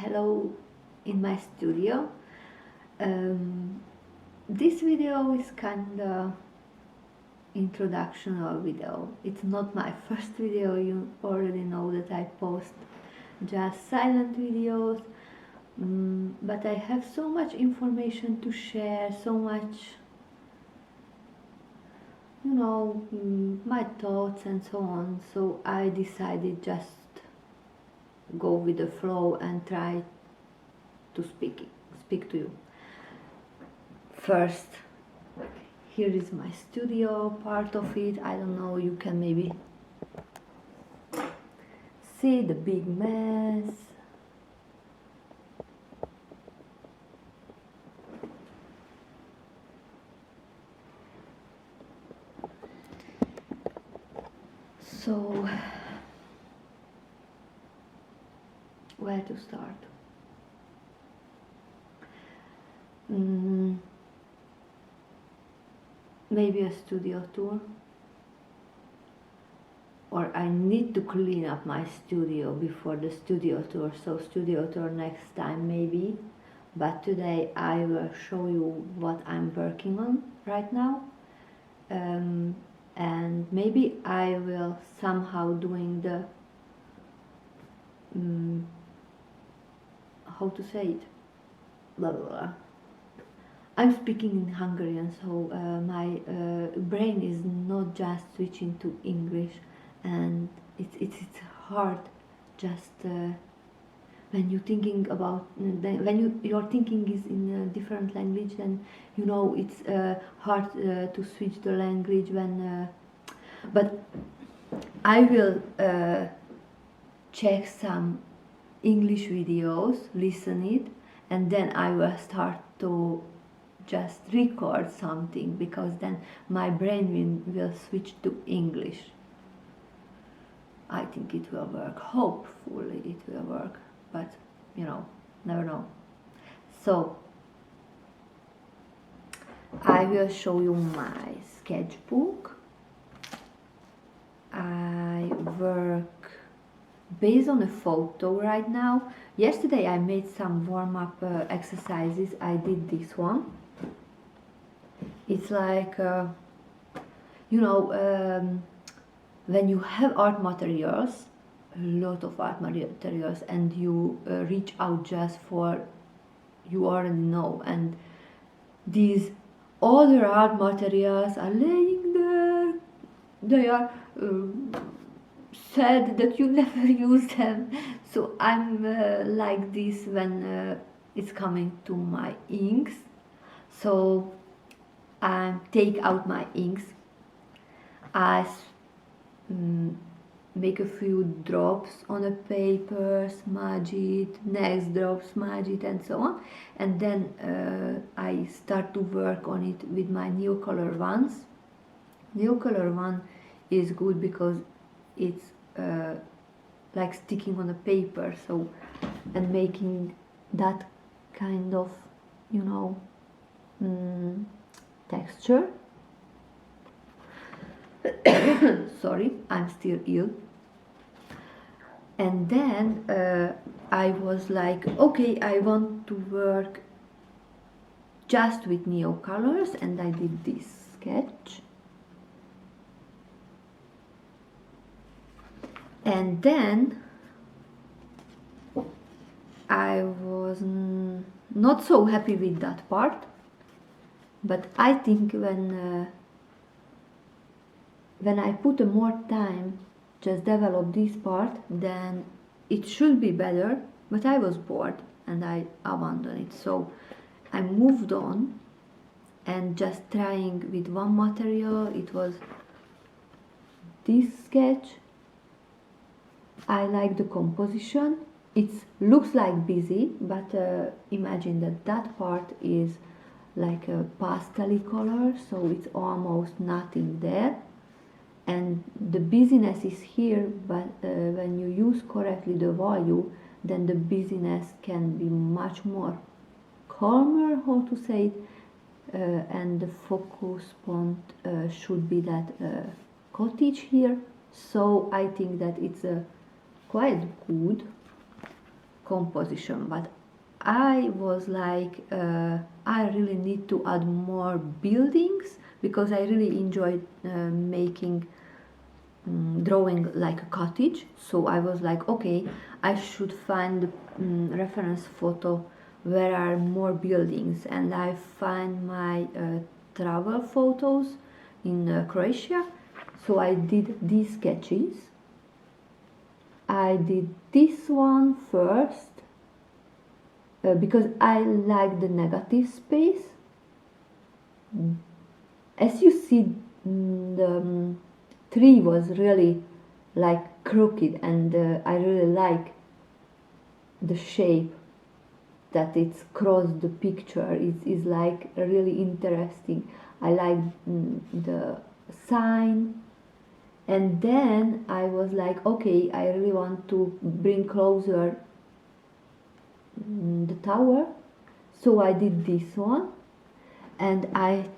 hello in my studio. This video is kinda introductional video. It's not my first video. You already know that I post just silent videos, but I have so much information to share, so much, my thoughts and so on. So I decided just go with the flow and try to speak to you. First, here is my studio, part of it. I don't know, you can maybe see the big mess. So, where to start? Maybe a studio tour, or I need to clean up my studio before the studio tour, so studio tour next time maybe, but today I will show you what I'm working on right now, and maybe I will somehow doing the how to say it, blah blah blah. I'm speaking in Hungarian, so my brain is not just switching to English, and it's hard just when you're thinking about when your thinking is in a different language, then it's hard to switch the language when. But I will check some English videos, listen it, and then I will start to just record something, because then my brain will switch to English. I think it will work. Hopefully it will work, but never know. So I will show you my sketchbook. I work based on a photo right now. Yesterday I made some warm-up exercises. I did this one. It's like, when you have art materials, a lot of art materials, and you reach out just for, you already know, and these other art materials are laying there. They are sad that you never use them. So I'm like this when it's coming to my inks. So I take out my inks, I make a few drops on a paper, smudge it, next drop, smudge it, and so on, and then I start to work on it with my Neocolor ones. Neocolor one is good because it's like sticking on a paper, so, and making that kind of texture. Sorry, I'm still ill. And then I was like, okay, I want to work just with Neocolors, and I did this sketch. And then I was not so happy with that part, but I think when I put more time just develop this part, then it should be better, but I was bored and I abandoned it. So I moved on and just trying with one material. It was this sketch. I like the composition. It looks like busy, but imagine that part is like a pastel color, so it's almost nothing there, and the busyness is here, but when you use correctly the value, then the busyness can be much more calmer, how to say it, and the focus point should be that cottage here. So I think that it's a quite good composition, but I was like, I really need to add more buildings because I really enjoyed making drawing like a cottage. So I was like, okay, I should find reference photo where are more buildings, and I find my travel photos in Croatia. So I did these sketches. I did this one first because I like the negative space. As you see, the tree was really like crooked, and I really like the shape that it's crossed the picture. Is like really interesting. I like the sign. And then I was like, okay, I really want to bring closer the tower. So I did this one, and I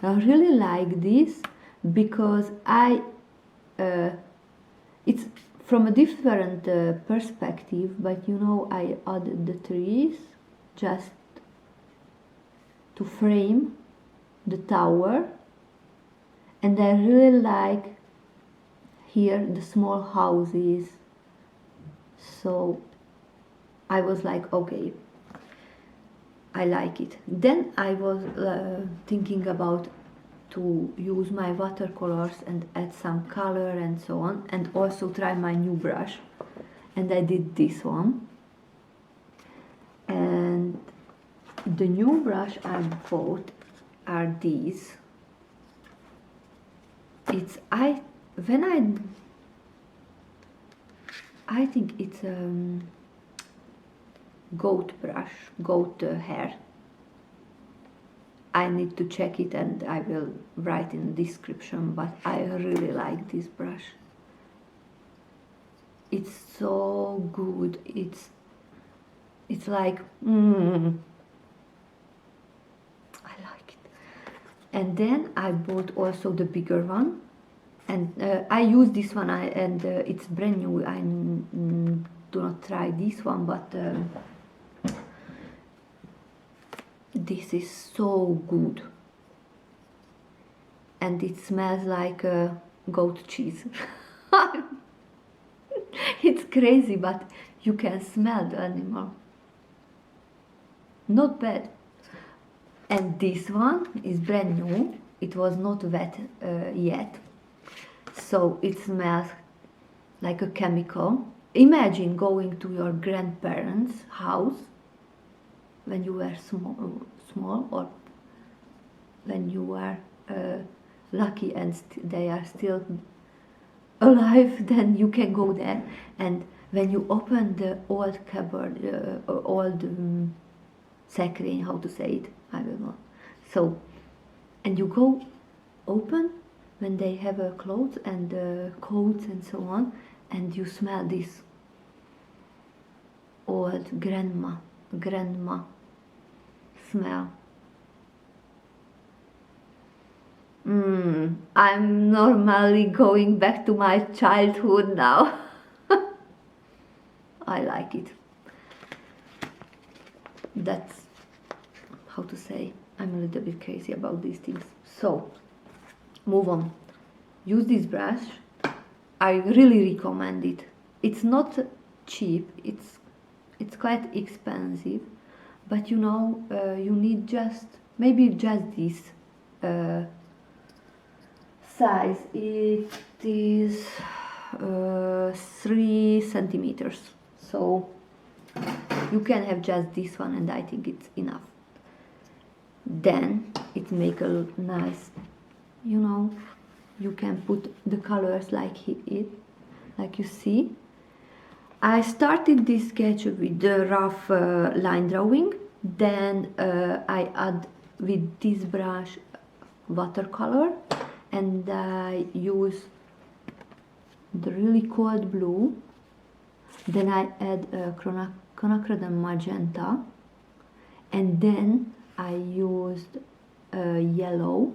really like this because it's from a different perspective, but you know, I added the trees just to frame the tower, and I really like here the small houses. So I was like, okay, I like it. Then I was thinking about to use my watercolors and add some color and so on, and also try my new brush, and I did this one. And the new brush I bought are these. It's I think it's goat brush, goat hair. I need to check it and I will write in the description, but I really like this brush. It's so good. It's like I like it. And then I bought also the bigger one, and I use this one. It's brand new. I do not try this one, but this is so good, and it smells like goat cheese. It's crazy, but you can smell the animal. Not bad. And this one is brand new. It was not wet yet, so it smells like a chemical. Imagine going to your grandparents' house when you were small, or when you were lucky and they are still alive. Then you can go there, and when you open the old cupboard, old sacring, how to say it, I don't know. So, and you go open when they have clothes and coats and so on, and you smell this old grandma smell. I'm normally going back to my childhood now. I like it. That's how to say, I'm a little bit crazy about these things. So, move on. Use this brush. I really recommend it. It's not cheap. It's quite expensive, but you know, you need maybe just this size. It is 3 centimeters. So you can have just this one, and I think it's enough. Then it make a nice, you know, you can put the colors like like you see. I started this sketch with the rough line drawing, then I add with this brush watercolor, and I use the really cold blue, then I add quinacridone magenta, and then I used yellow.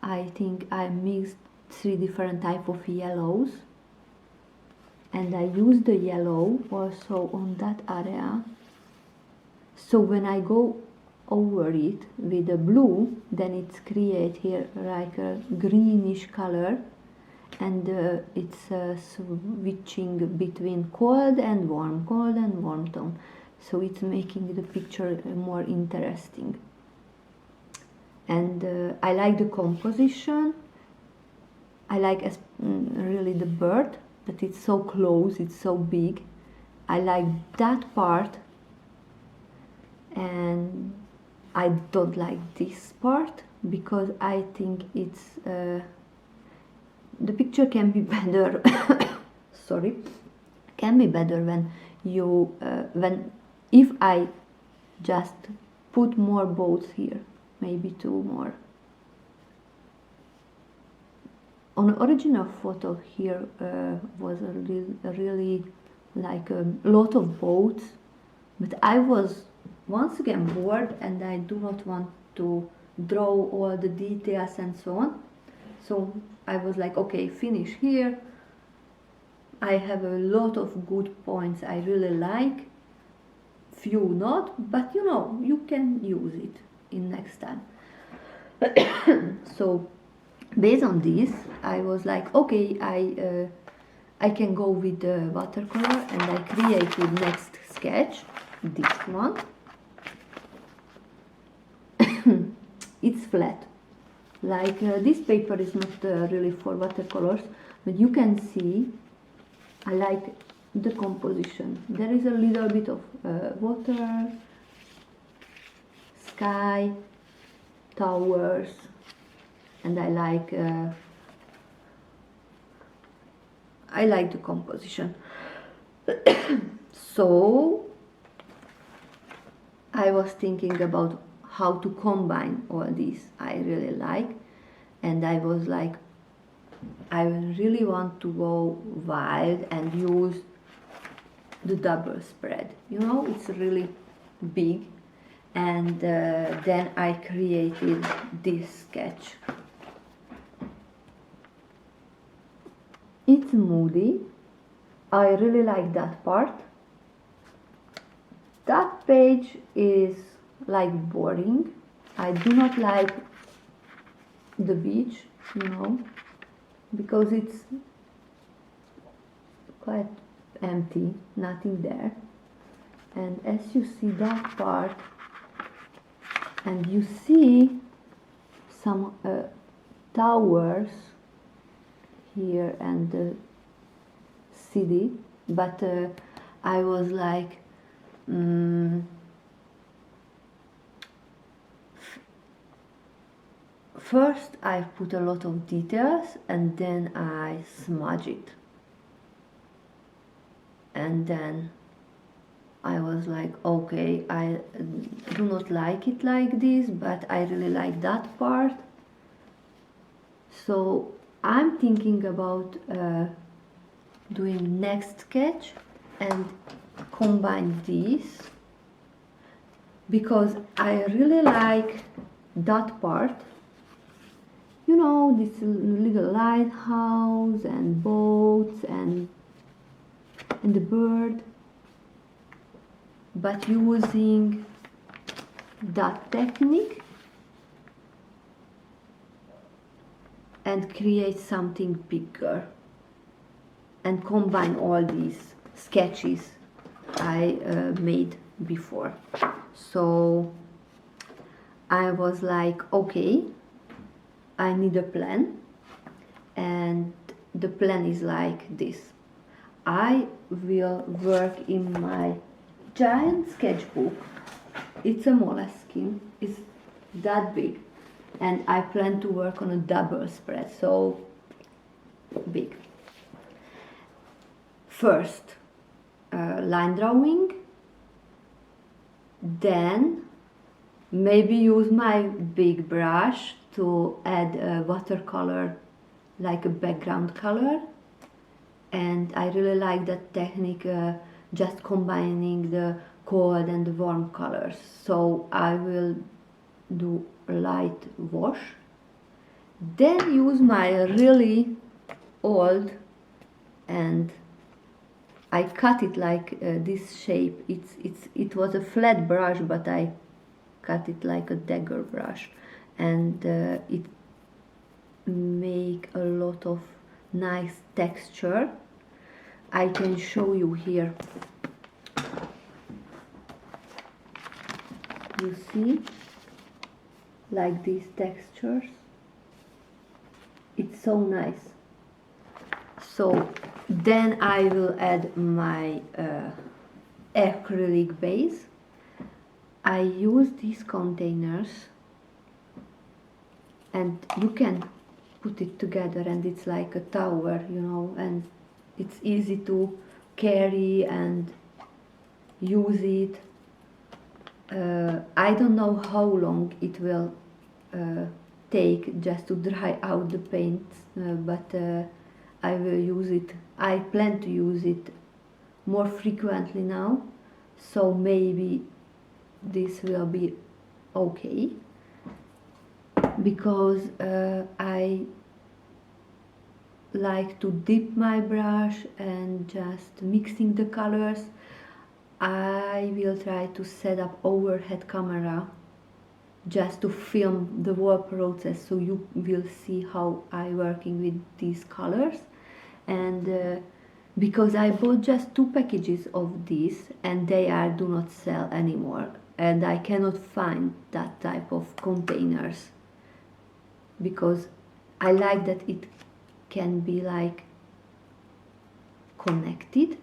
I think I mixed 3 different types of yellows, and I use the yellow also on that area. So when I go over it with the blue, then it's create here like a greenish color, and it's switching between cold and warm tone. So it's making the picture more interesting. And I like the composition. I like really the bird, that it's so close, it's so big. I like that part, and I don't like this part because I think it's the picture can be better. Sorry, can be better when you if I just put more boats here, maybe 2 more. On the original photo here was a really like a lot of boats, but I was once again bored and I do not want to draw all the details and so on. So I was like, okay, finish here. I have a lot of good points I really like, few not, but you know, you can use it in next time. So based on this, I was like, okay, I can go with the watercolor, and I created next sketch, this one. It's flat, like this paper is not really for watercolors, but you can see I like the composition. There is a little bit of water, sky, towers, and I like the composition. So I was thinking about how to combine all these I really like, and I was like, I really want to go wild and use the double spread. You know, it's really big, and then I created this sketch. It's moody. I really like that part. That page is like boring. I do not like the beach, you know, because it's quite empty, nothing there. And as you see that part, and you see some towers here and the city, but I was like, first I put a lot of details and then I smudge it, and then I was like, okay, I do not like it like this, but I really like that part. So I'm thinking about doing next sketch and combine these, because I really like that part. You know, this little lighthouse and boats and the bird, but using that technique and create something bigger and combine all these sketches I made before. So I was like, okay, I need a plan, and the plan is like this. I will work in my giant sketchbook. It's a moleskin, it's that big, and I plan to work on a double spread, so big. First line drawing, then maybe use my big brush to add a watercolor, like a background color. And I really like that technique, just combining the cold and the warm colors. So I will do a light wash, then use my really old and I cut it like this shape. It was a flat brush, but I cut it like a dagger brush, and it make a lot of nice texture. I can show you here. You see, like these textures. It's so nice. So then I will add my acrylic base. I use these containers, and you can put it together and it's like a tower, you know, and it's easy to carry and use it. I don't know how long it will take just to dry out the paint, but I will use it. I plan to use it more frequently now, so maybe this will be okay, because I like to dip my brush and just mixing the colors. I will try to set up overhead camera just to film the whole process, so you will see how I working with these colors. And because I bought just 2 packages of these and they do not sell anymore, and I cannot find that type of containers, because I like that it can be like connected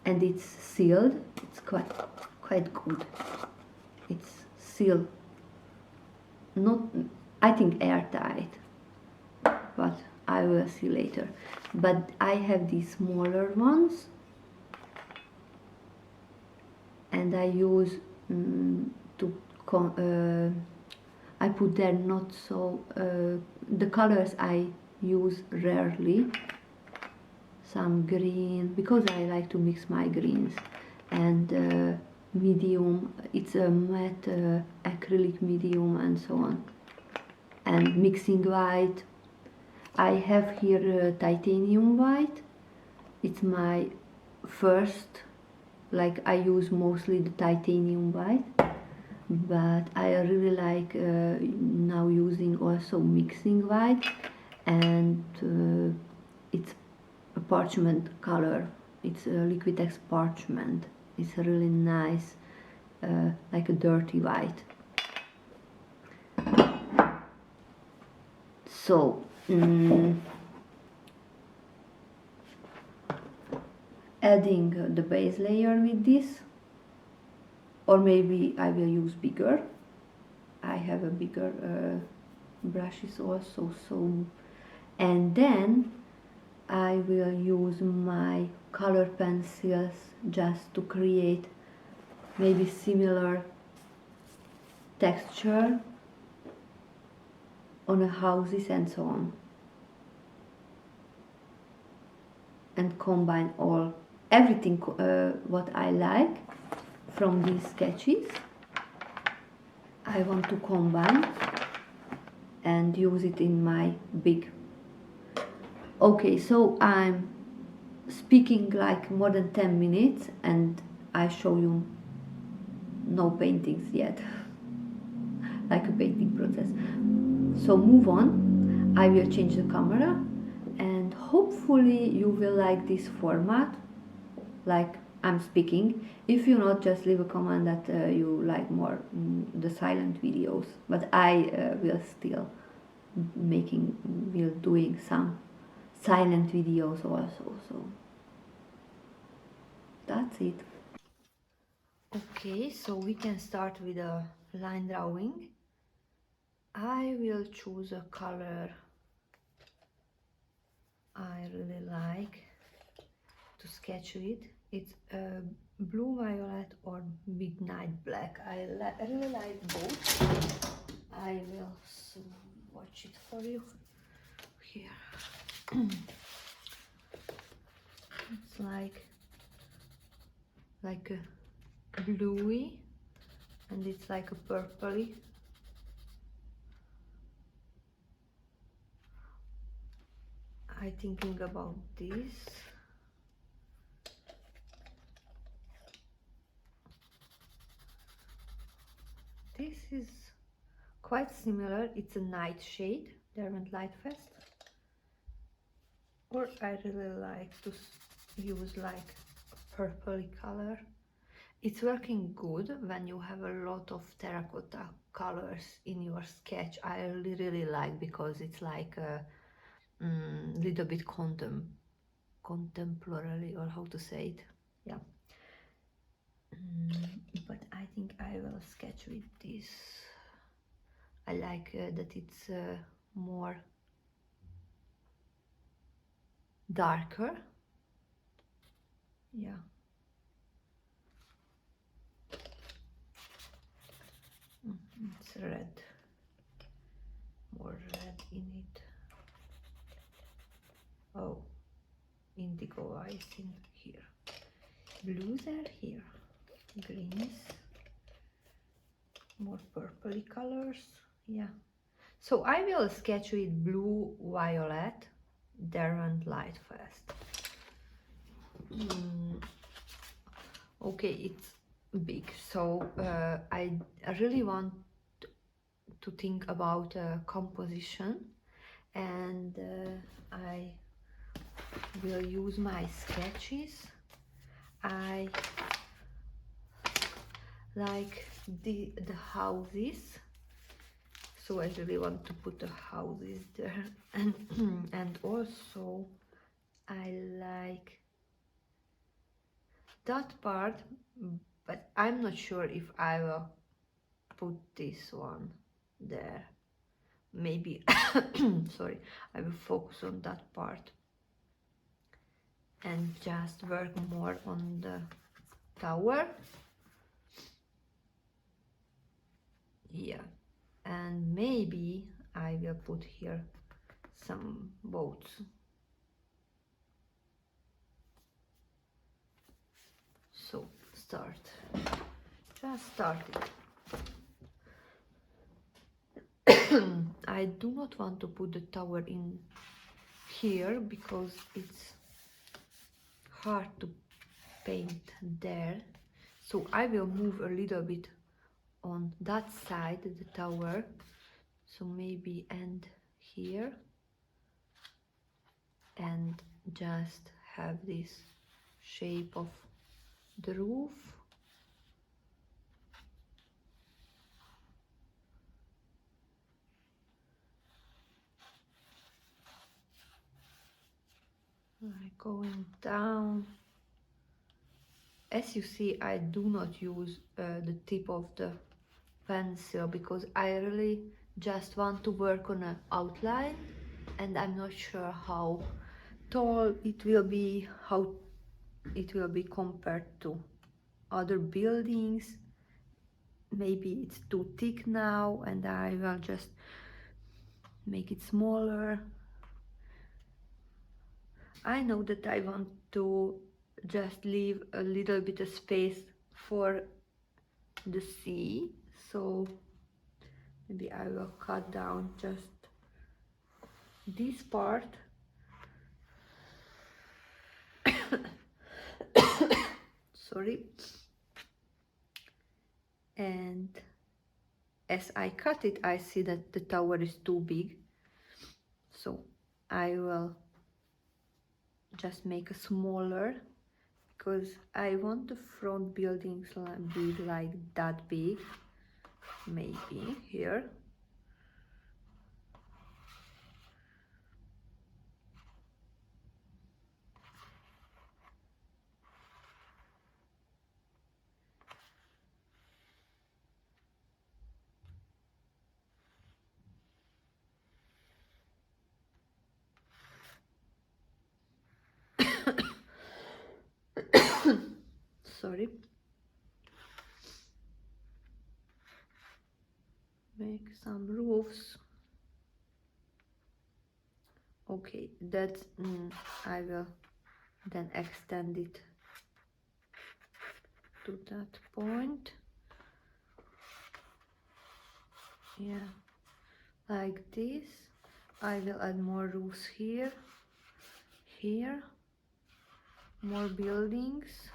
and it's sealed. It's quite good. It's sealed, not, I think, airtight, but I will see later. But I have these smaller ones, and I use I put there not so the colors I use rarely. Some green, because I like to mix my greens, and medium, it's a matte acrylic medium, and so on, and mixing white. I have here titanium white. It's my first, like I use mostly the titanium white, but I really like now using also mixing white, and it's a parchment color. It's a Liquitex parchment. It's really nice, like a dirty white. So adding the base layer with this, or maybe I will use bigger. I have a bigger brushes also, so, and then I will use my color pencils just to create maybe similar texture on the houses and so on, and combine everything what I like from these sketches. I want to combine and use it in my big. Okay, so I'm speaking like more than 10 minutes and I show you no paintings yet, like a painting process. So move on. I will change the camera, and hopefully you will like this format, like I'm speaking. If you not, just leave a comment that you like more the silent videos, but I will still doing some silent videos also, so that's it. Okay, so we can start with a line drawing. I will choose a color I really like to sketch with. It's blue violet or midnight black. I really like both. I will swatch it for you here. It's like a bluey, and it's like a purpley. I thinking about this. this is quite similar. It's a nightshade, Derwent Lightfest. Or I really like to use like a purpley color. It's working good when you have a lot of terracotta colors in your sketch. I really like, because it's like a little bit contemporary, or how to say it. Yeah. But I think I will sketch with this. I like that it's more darker. Yeah. It's red, more red in it. Oh, indigo eyes in here. Blues are here. Greens, more purpley colors. Yeah. So I will sketch with blue, violet, Derwent Lightfest. Okay, it's big, so I really want to think about composition, and I will use my sketches. I like the houses, so I really want to put the houses there, and also I like that part, but I'm not sure if I will put this one there. Maybe sorry, I will focus on that part and just work more on the tower. Yeah, and maybe I will put here some boats. So just start it. I do not want to put the tower in here because it's hard to paint there, so I will move a little bit on that side, the tower, so maybe end here and just have this shape of the roof. Like going down. As you see, I do not use the tip of the pencil because I really just want to work on an outline, and I'm not sure how tall it will be, how it will be compared to other buildings. Maybe it's too thick now and I will just make it smaller. I know that I want to just leave a little bit of space for the sea, so maybe I will cut down just this part. Sorry. And as I cut it, I see that the tower is too big, so I will just make a smaller, because I want the front buildings be like that big, maybe here. Sorry. Make some roofs. Okay, that I will then extend it to that point. Yeah, like this. I will add more roofs here, more buildings.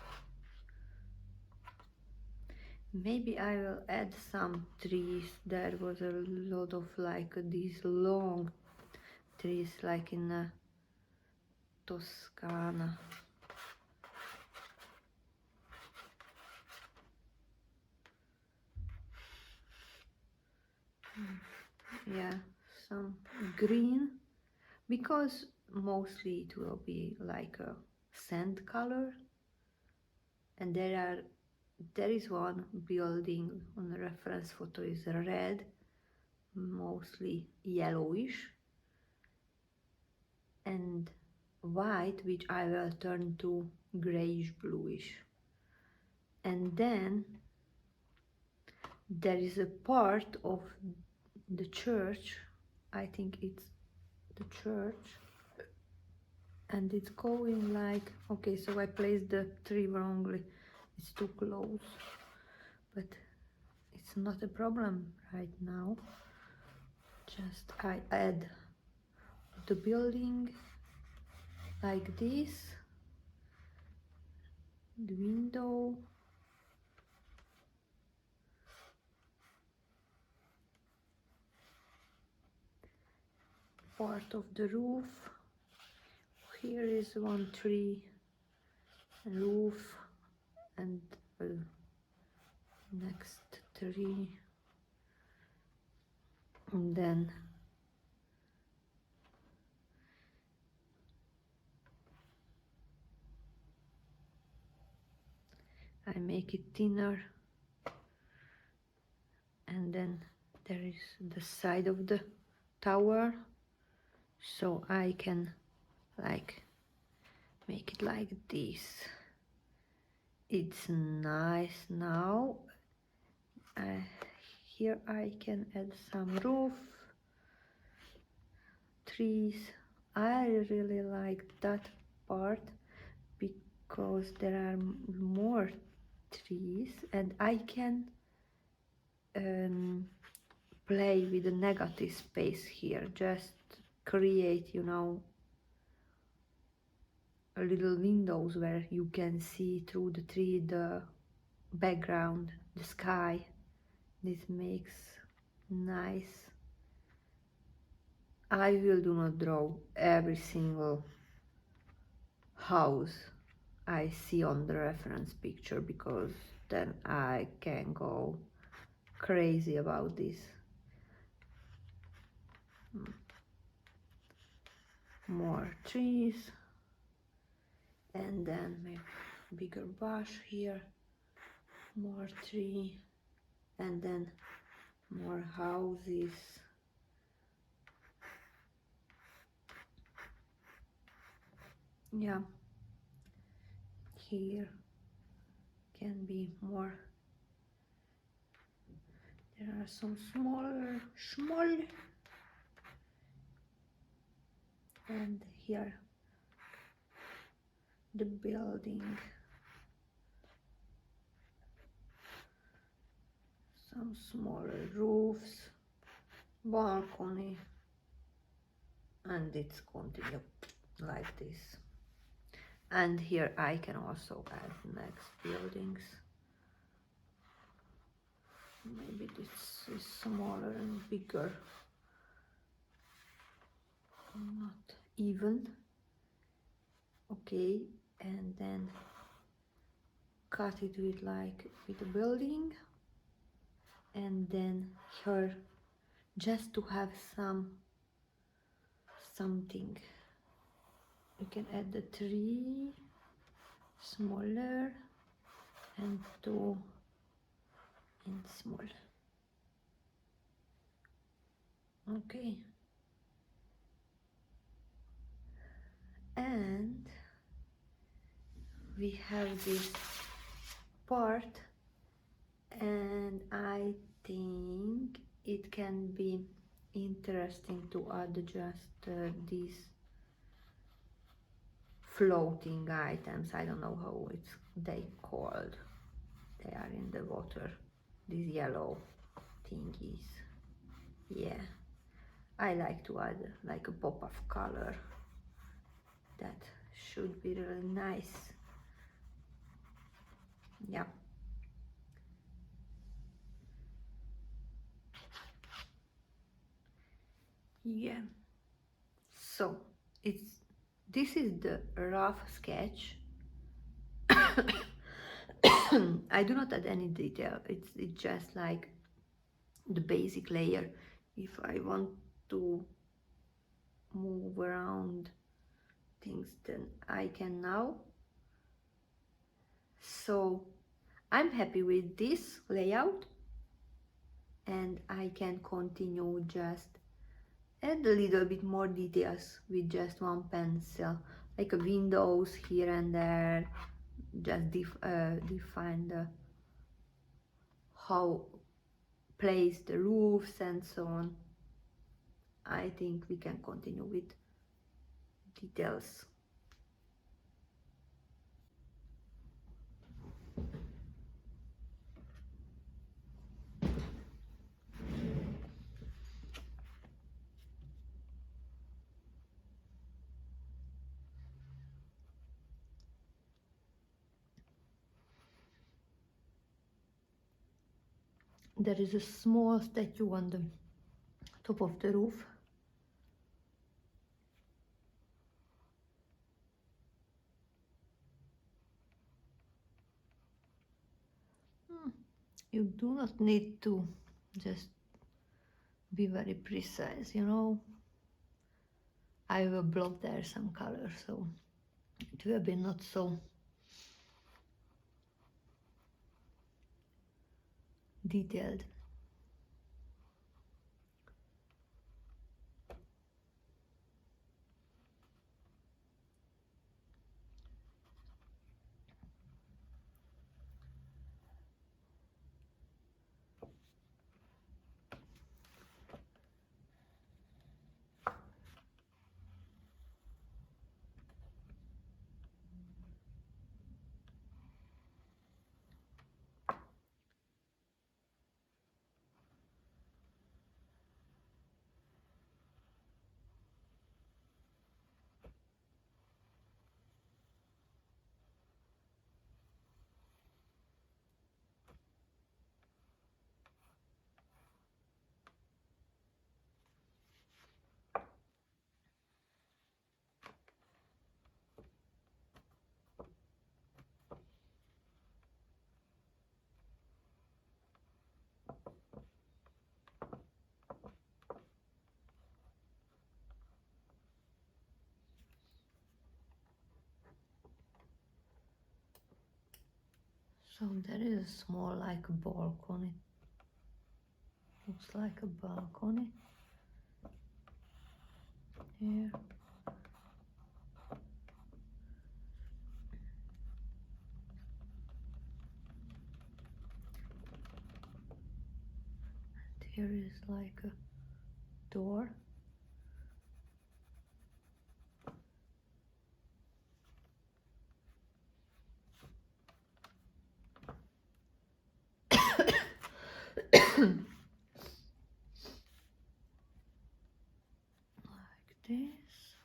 Maybe I will add some trees. There was a lot of like these long trees like in Toscana. Yeah, some green, because mostly it will be like a sand color. And there is one building on the reference photo is red, mostly yellowish, and white, which I will turn to grayish bluish. And then there is a part of the church, I think it's the church, and it's going like, okay, so I placed the tree wrongly, it's too close, but it's not a problem right now. Just I add the building like this, the window, part of the roof. Here is one tree, roof, and next tree, and then I make it thinner, and then there is the side of the tower, so I can like make it like this. It's nice now. Here I can add some roof, trees. I really like that part because there are more trees, and I can play with the negative space here, just create, you know, a little windows where you can see through the tree the background, the sky. This makes nice. I will do not draw every single house I see on the reference picture, because then I can go crazy about this. More trees, and then maybe bigger bush here, more tree, and then more houses. Yeah, here can be more. There are some smaller, small, and here the building, some smaller roofs, balcony, and it's continue like this. And here I can also add next buildings. Maybe this is smaller and bigger, not even. Okay, and then cut it with like with a building, and then here just to have something. You can add the tree smaller and two and small. Okay, and we have this part, and I think it can be interesting to add just these floating items. I don't know how they called. They are in the water, these yellow thingies. Yeah, I like to add like a pop of color. That should be really nice. Yeah, Yeah, so this is the rough sketch. I do not add any detail. It's just like the basic layer. If I want to move around things, then I can now. So I'm happy with this layout, and I can continue just add a little bit more details with just one pencil, like a windows here and there, just define the how place the roofs and so on. I think we can continue with details. There is a small statue on the top of the roof. You do not need to just be very precise, you know. I will block there some color, so it will be not so detailed. So there is a small like a balcony. Looks like a balcony here. And here is like a door. Like this.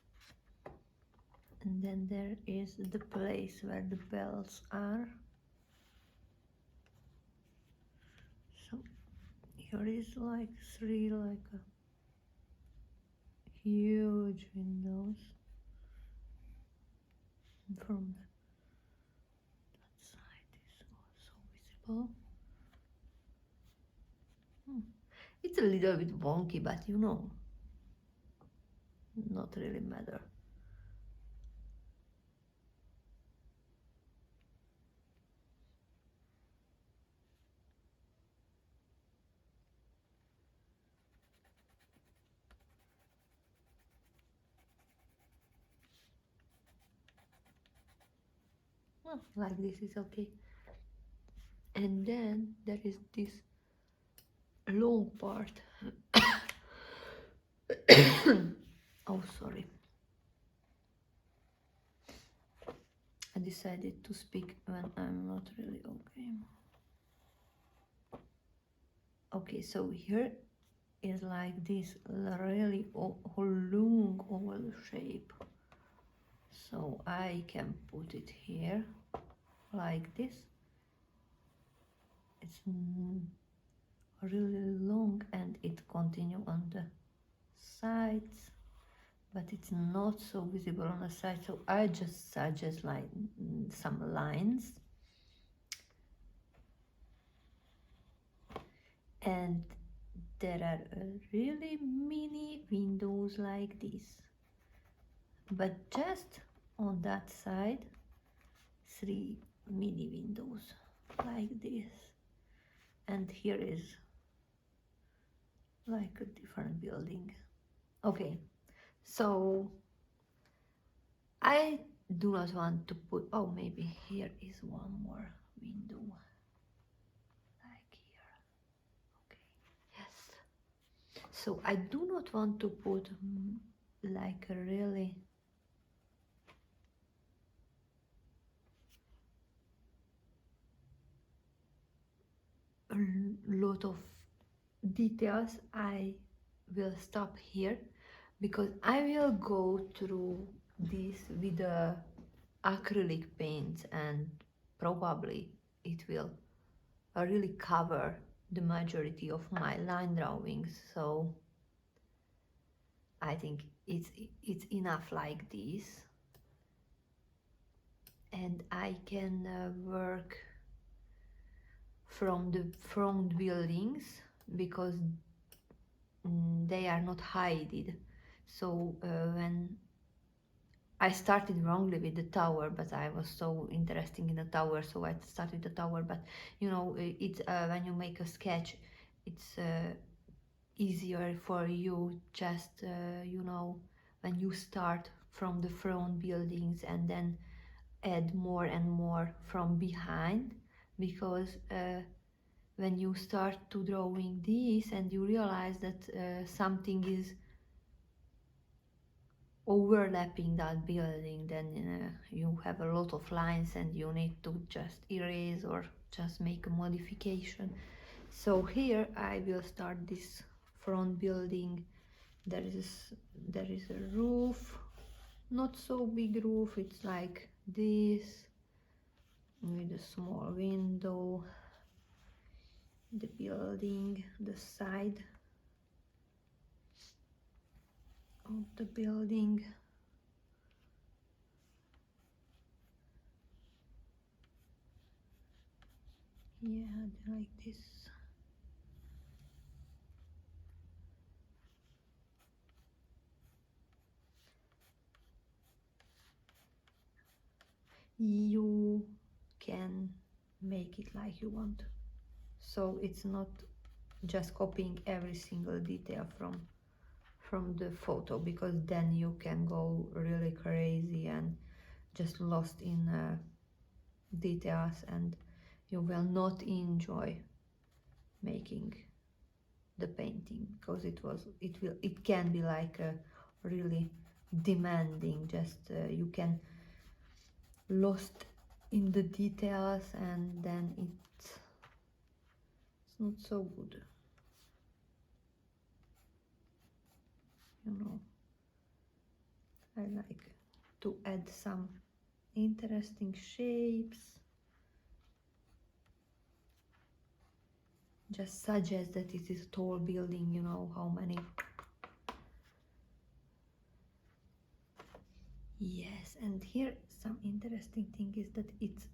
And then there is the place where the bells are. So here is like three like a huge windows. And from that side is also visible. It's a little bit wonky, but you know, not really matter. Well, like this is okay. And then there is this long part. Oh, sorry. I decided to speak when I'm not really okay. Okay, so here is like this really long oval shape. So I can put it here like this. It's really long and it continue on the sides, but it's not so visible on the side, so I just suggest like some lines. And there are really mini windows like this, but just on that side 3 mini windows like this, and here is like a different building. Okay, so I do not want to put, oh, maybe here is one more window like here. Okay, yes. So I do not want to put like a really lot of details. I will stop here because I will go through this with the acrylic paints, and probably it will really cover the majority of my line drawings. So I think it's enough like this, and I can work from the front buildings because they are not hidden. So when I started wrongly with the tower, but I was so interested in the tower, so I started the tower. But you know, it's when you make a sketch, it's easier for you just you know, when you start from the front buildings and then add more and more from behind, because when you start to drawing this and you realize that something is overlapping that building, then you have a lot of lines and you need to just erase or just make a modification. So here I will start this front building. There is a roof, not so big roof, it's like this with a small window. The building, the side of the building, yeah, like this. You can make it like you want, so it's not just copying every single detail from the photo, because then you can go really crazy and just lost in details, and you will not enjoy making the painting, because it can be like a really demanding, just you can lost in the details, and then it's not so good, you know. I like to add some interesting shapes, just suggest that it is a tall building, you know how many. Yes, and here some interesting thing is that it's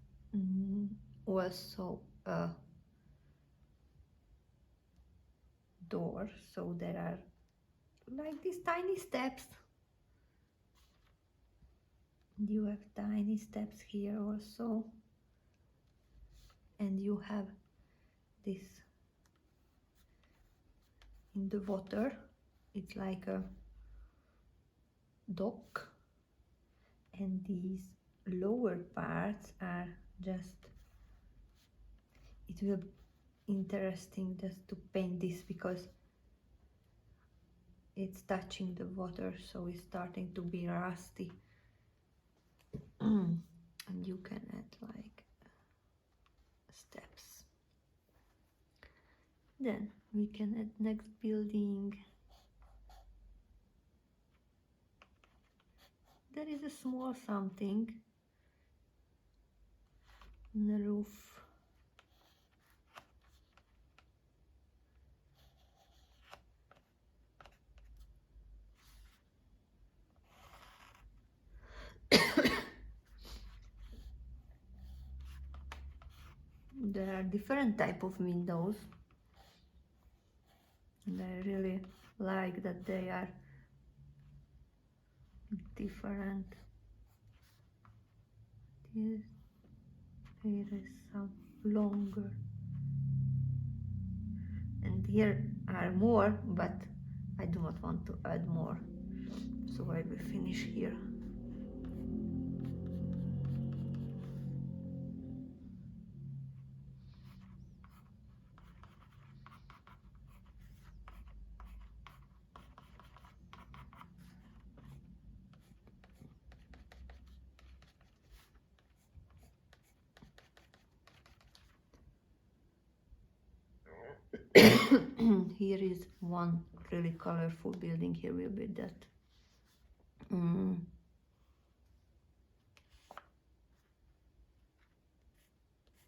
also a door, so there are like these tiny steps. You have tiny steps here also, and you have this in the water, it's like a dock, and these lower parts are just, it will be interesting just to paint this because it's touching the water, so it's starting to be rusty. And you can add like steps. Then we can add next building. There is a small something on the roof. There are different type of windows, and I really like that they are different. Here is some longer, and here are more, but I do not want to add more, so I will finish here. Here is one really colorful building. Here will be that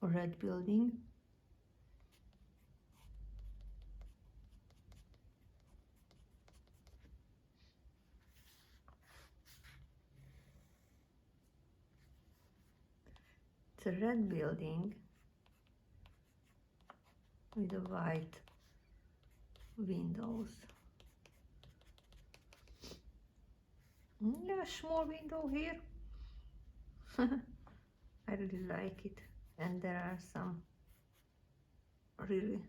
red building. It's a red building with the white windows. Yeah, small window here. I really like it, and there are some really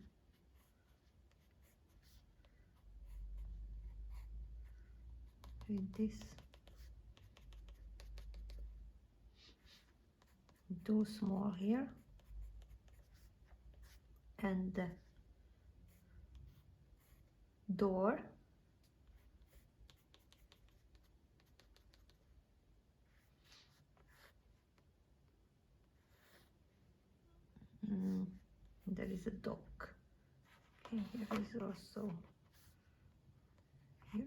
with this too small here, and the door there is a dock. Okay, here is also here.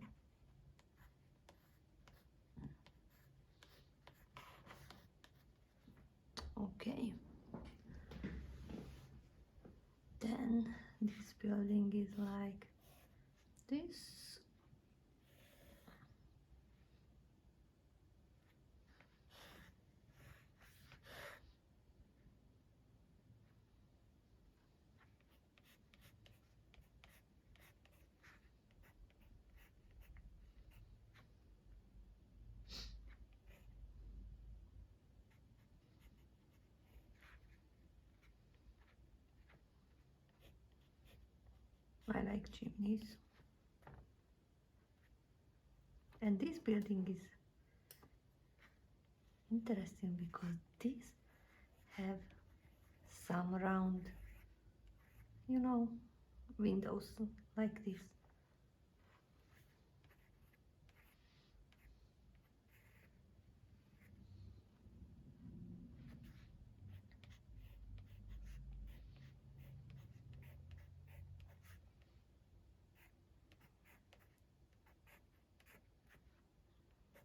Okay, then this building is like this. I like chimneys. And this building is interesting because these have some round, you know, windows like this.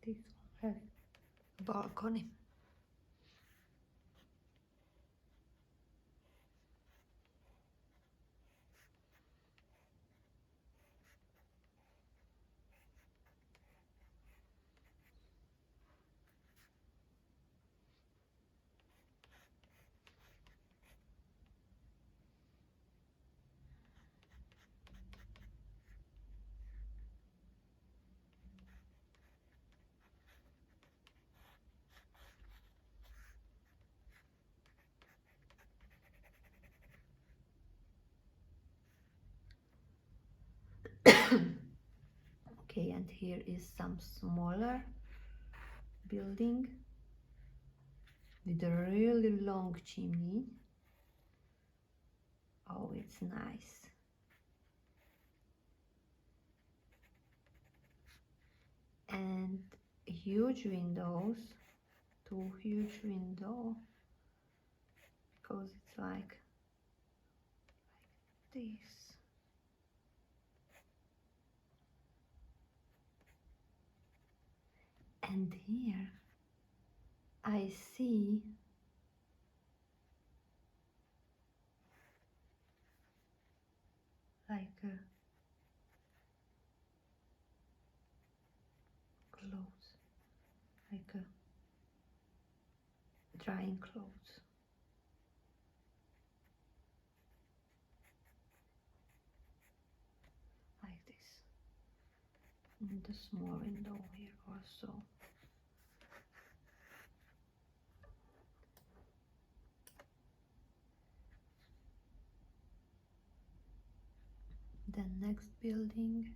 This one has a balcony. Okay, and here is some smaller building with a really long chimney. Oh, it's nice. And huge windows, two huge windows, because it's like this. And here I see like a clothes, like a drying clothes. And the small window here also. The next building.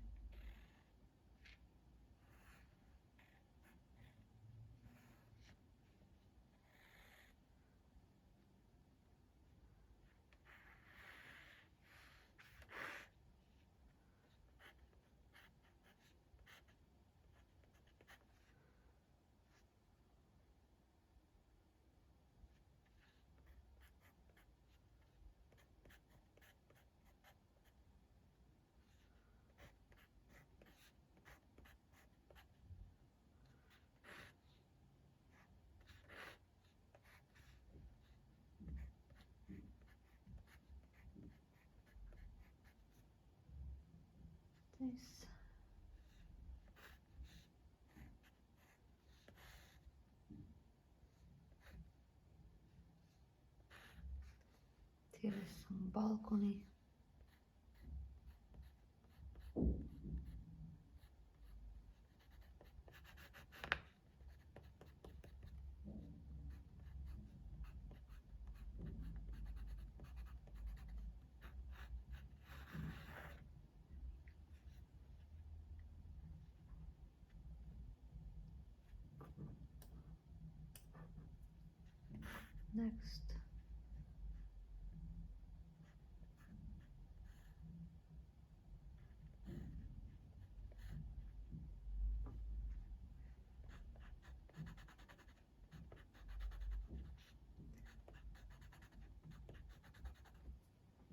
This. Here is some balcony. Next.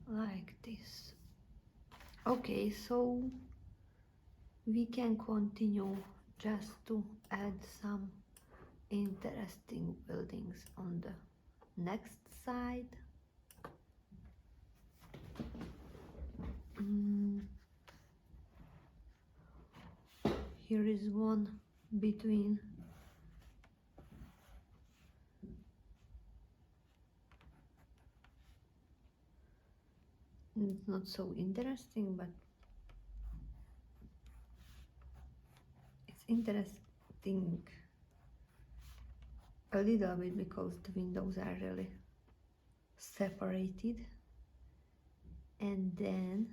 Like this. Okay, so we can continue just to add some interesting buildings on the next side. Here is one between it's not so interesting, but it's interesting a little bit because the windows are really separated. And then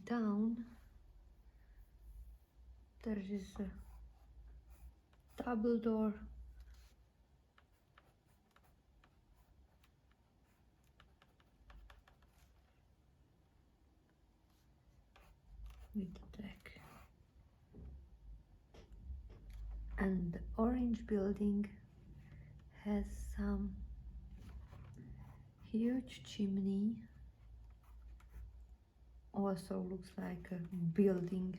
down there is a double door with the deck. And the orange building has some huge chimney. Also looks like a building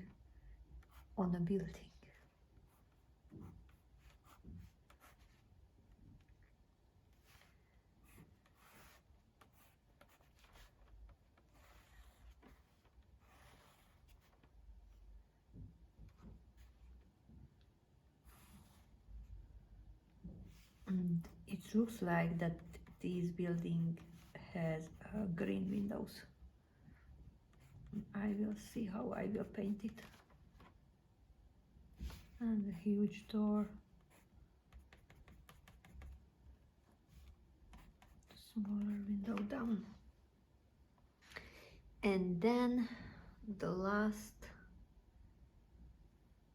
on a building. And it looks like that this building has green windows. I will see how I will paint it. And a huge door. Smaller window down. And then the last,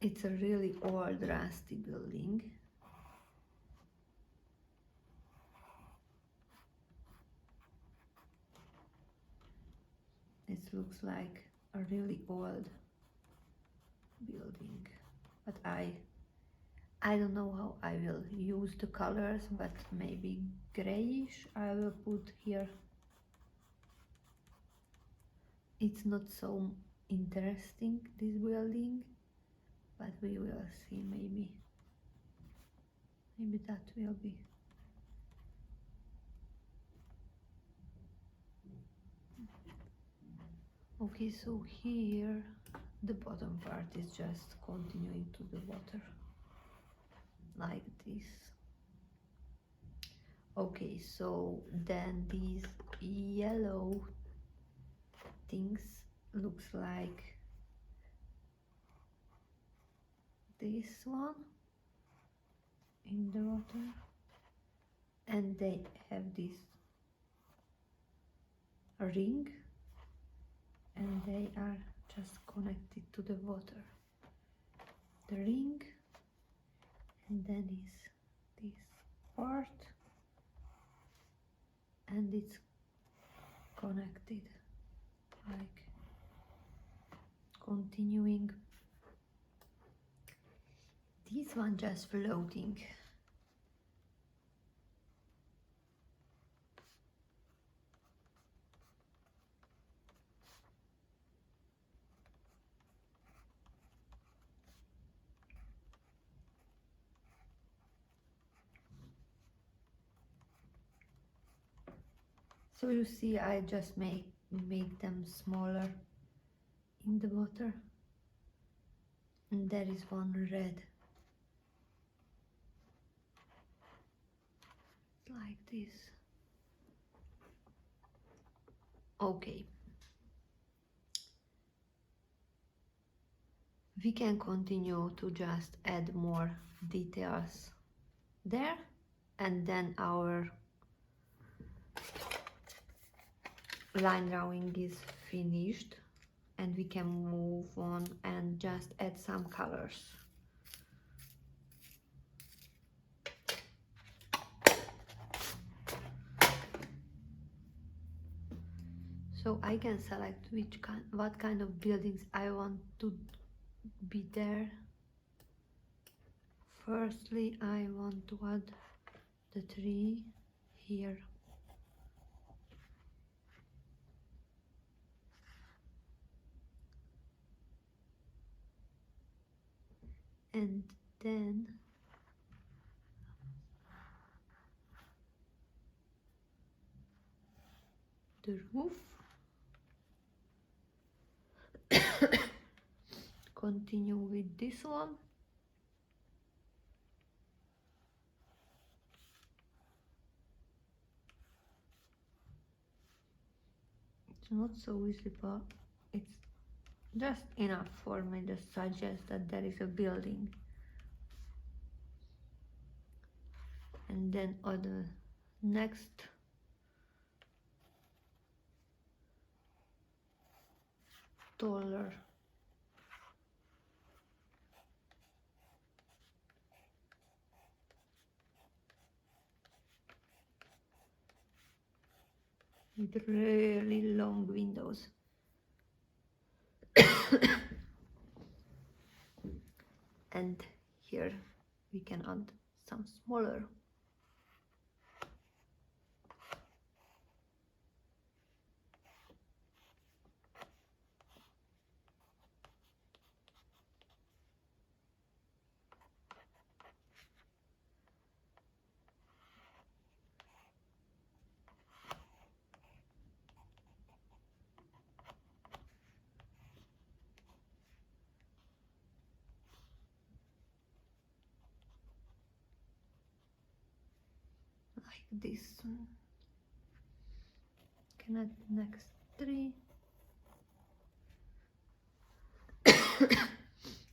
it's a really old rusty building. It looks like a really old building, but I don't know how I will use the colors, but maybe grayish I will put here. It's not so interesting, this building, but we will see. Maybe that will be. Okay, so here the bottom part is just continuing to the water like this. Okay, so then these yellow things looks like this one in the water, and they have this ring, and they are just connected to the water. The ring, and then is this part, and it's connected, like continuing. This one just floating. So you see, I just make them smaller in the water. And there is one red. Like this. Okay. We can continue to just add more details there, and then our line drawing is finished, and we can move on and just add some colors. So I can select what kind of buildings I want to be there. Firstly, I want to add the tree here. And then the roof. Continue with this one. It's not so visible. It's just enough for me to suggest that there is a building. And then on the next taller with really long windows. And here we can add some smaller. Like this. Can add next three.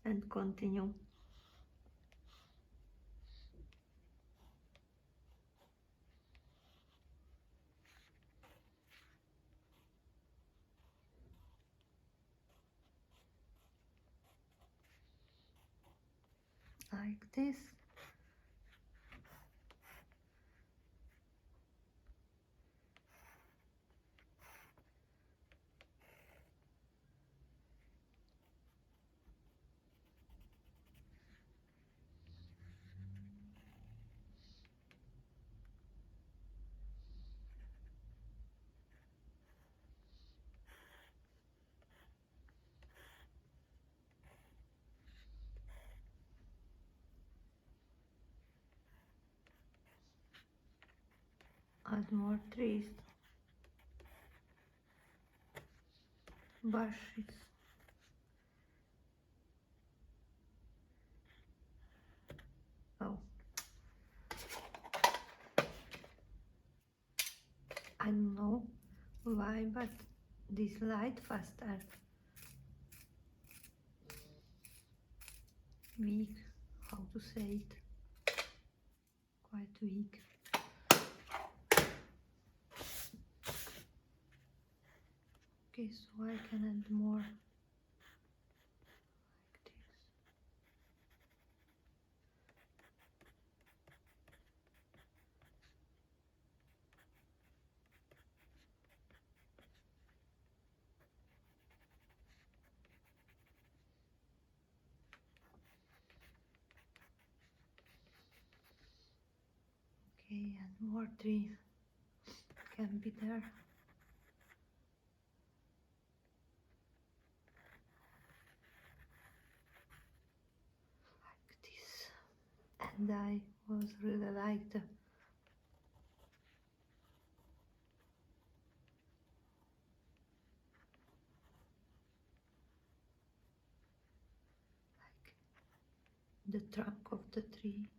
And continue. Like this. Add more trees. Bushes. Oh. I don't know why, but this light faster. Weak, how to say it? Quite weak. Okay, so I can add more like this. Okay, and more tree can be there. Like this. And I was really liked like the trunk of the tree.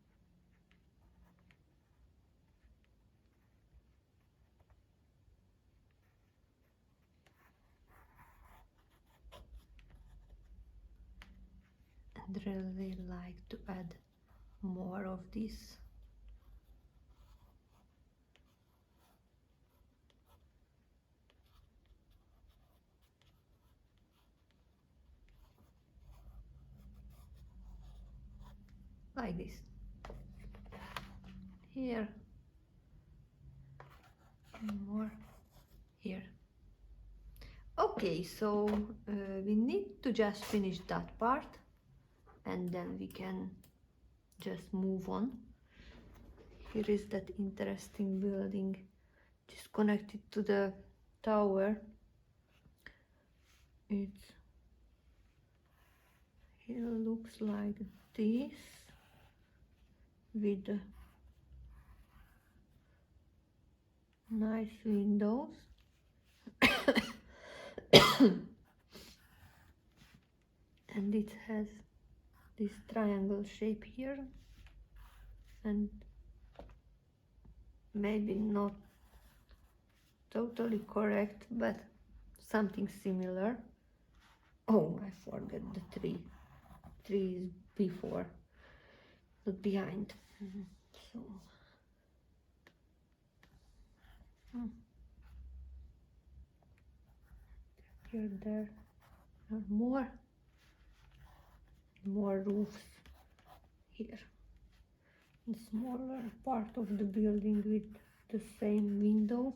And really like to add more of this. Like this. Here. And more here. Okay, so we need to just finish that part and then we can just move on. Here is that interesting building just connected to the tower. It here looks like this with nice windows. And it has this triangle shape here, and maybe not totally correct, but something similar. Oh, I forgot the tree. Tree is before, not behind. So here there are more roofs here. A smaller part of the building with the same window.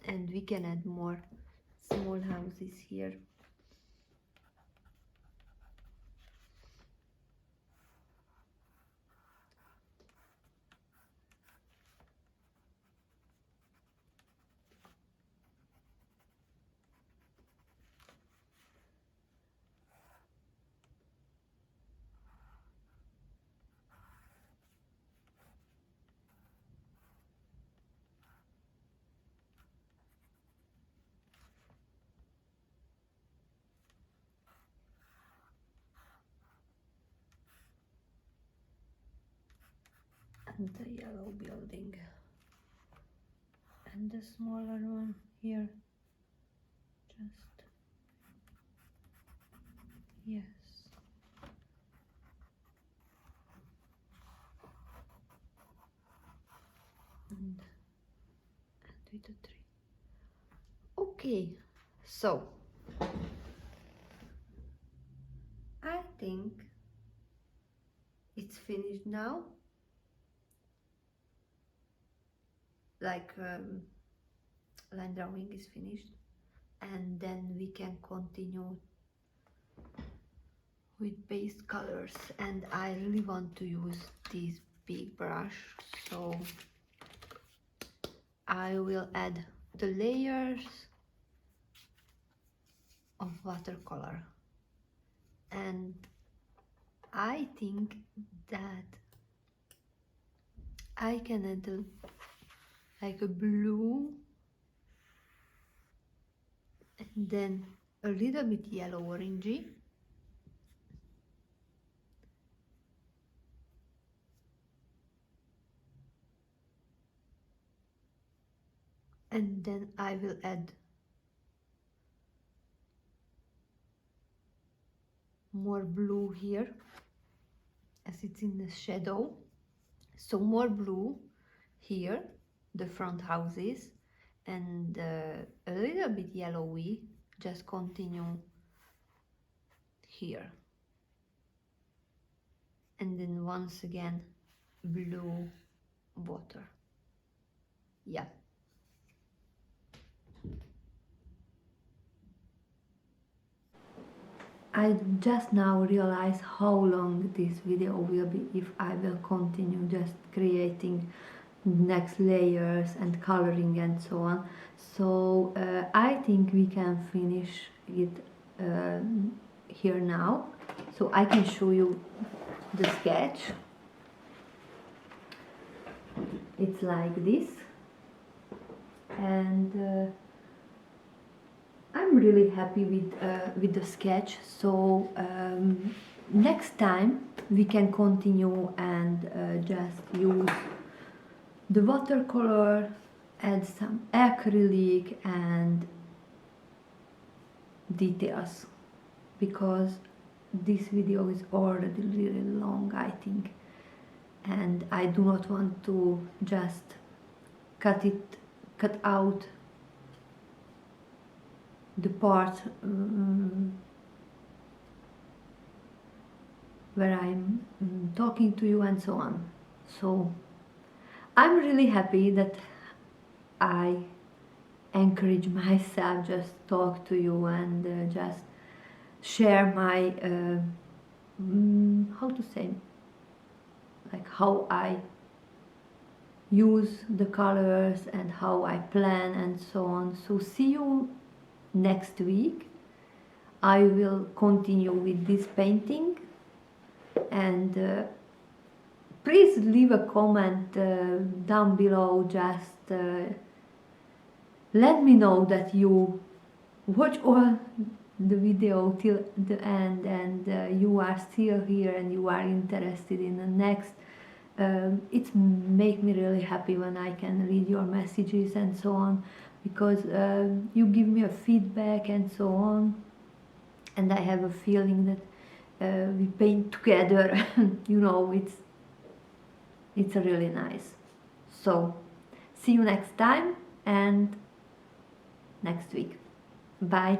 And we can add more small houses here. And the yellow building. And the smaller one here. Just, yes. And with the tree. Okay, so I think it's finished now. Like line drawing is finished, and then we can continue with base colors. And I really want to use this big brush, so I will add the layers of watercolor. And I think that I can add like a blue and then a little bit yellow orangey, And then I will add more blue here as it's in the shadow. So more blue here, the front houses, and a little bit yellowy, just continue here. And then once again, blue water. Yeah. I just now realize how long this video will be if I will continue just creating next layers and coloring and so on. So I think we can finish it here now. So I can show you the sketch. It's like this, and I'm really happy with the sketch. So next time we can continue and just use the watercolor, add some acrylic and details, because this video is already really long, I think, and I do not want to just cut out the part where I'm talking to you and so on. So I'm really happy that I encourage myself, just talk to you and just share my how to say, like how I use the colors and how I plan and so on. So see you next week. I will continue with this painting, and please leave a comment down below. Just let me know that you watch all the video till the end, and you are still here and you are interested in the next. It make me really happy when I can read your messages and so on, because you give me a feedback and so on, and I have a feeling that we paint together. You know, it's really nice. So see you next time and next week. Bye.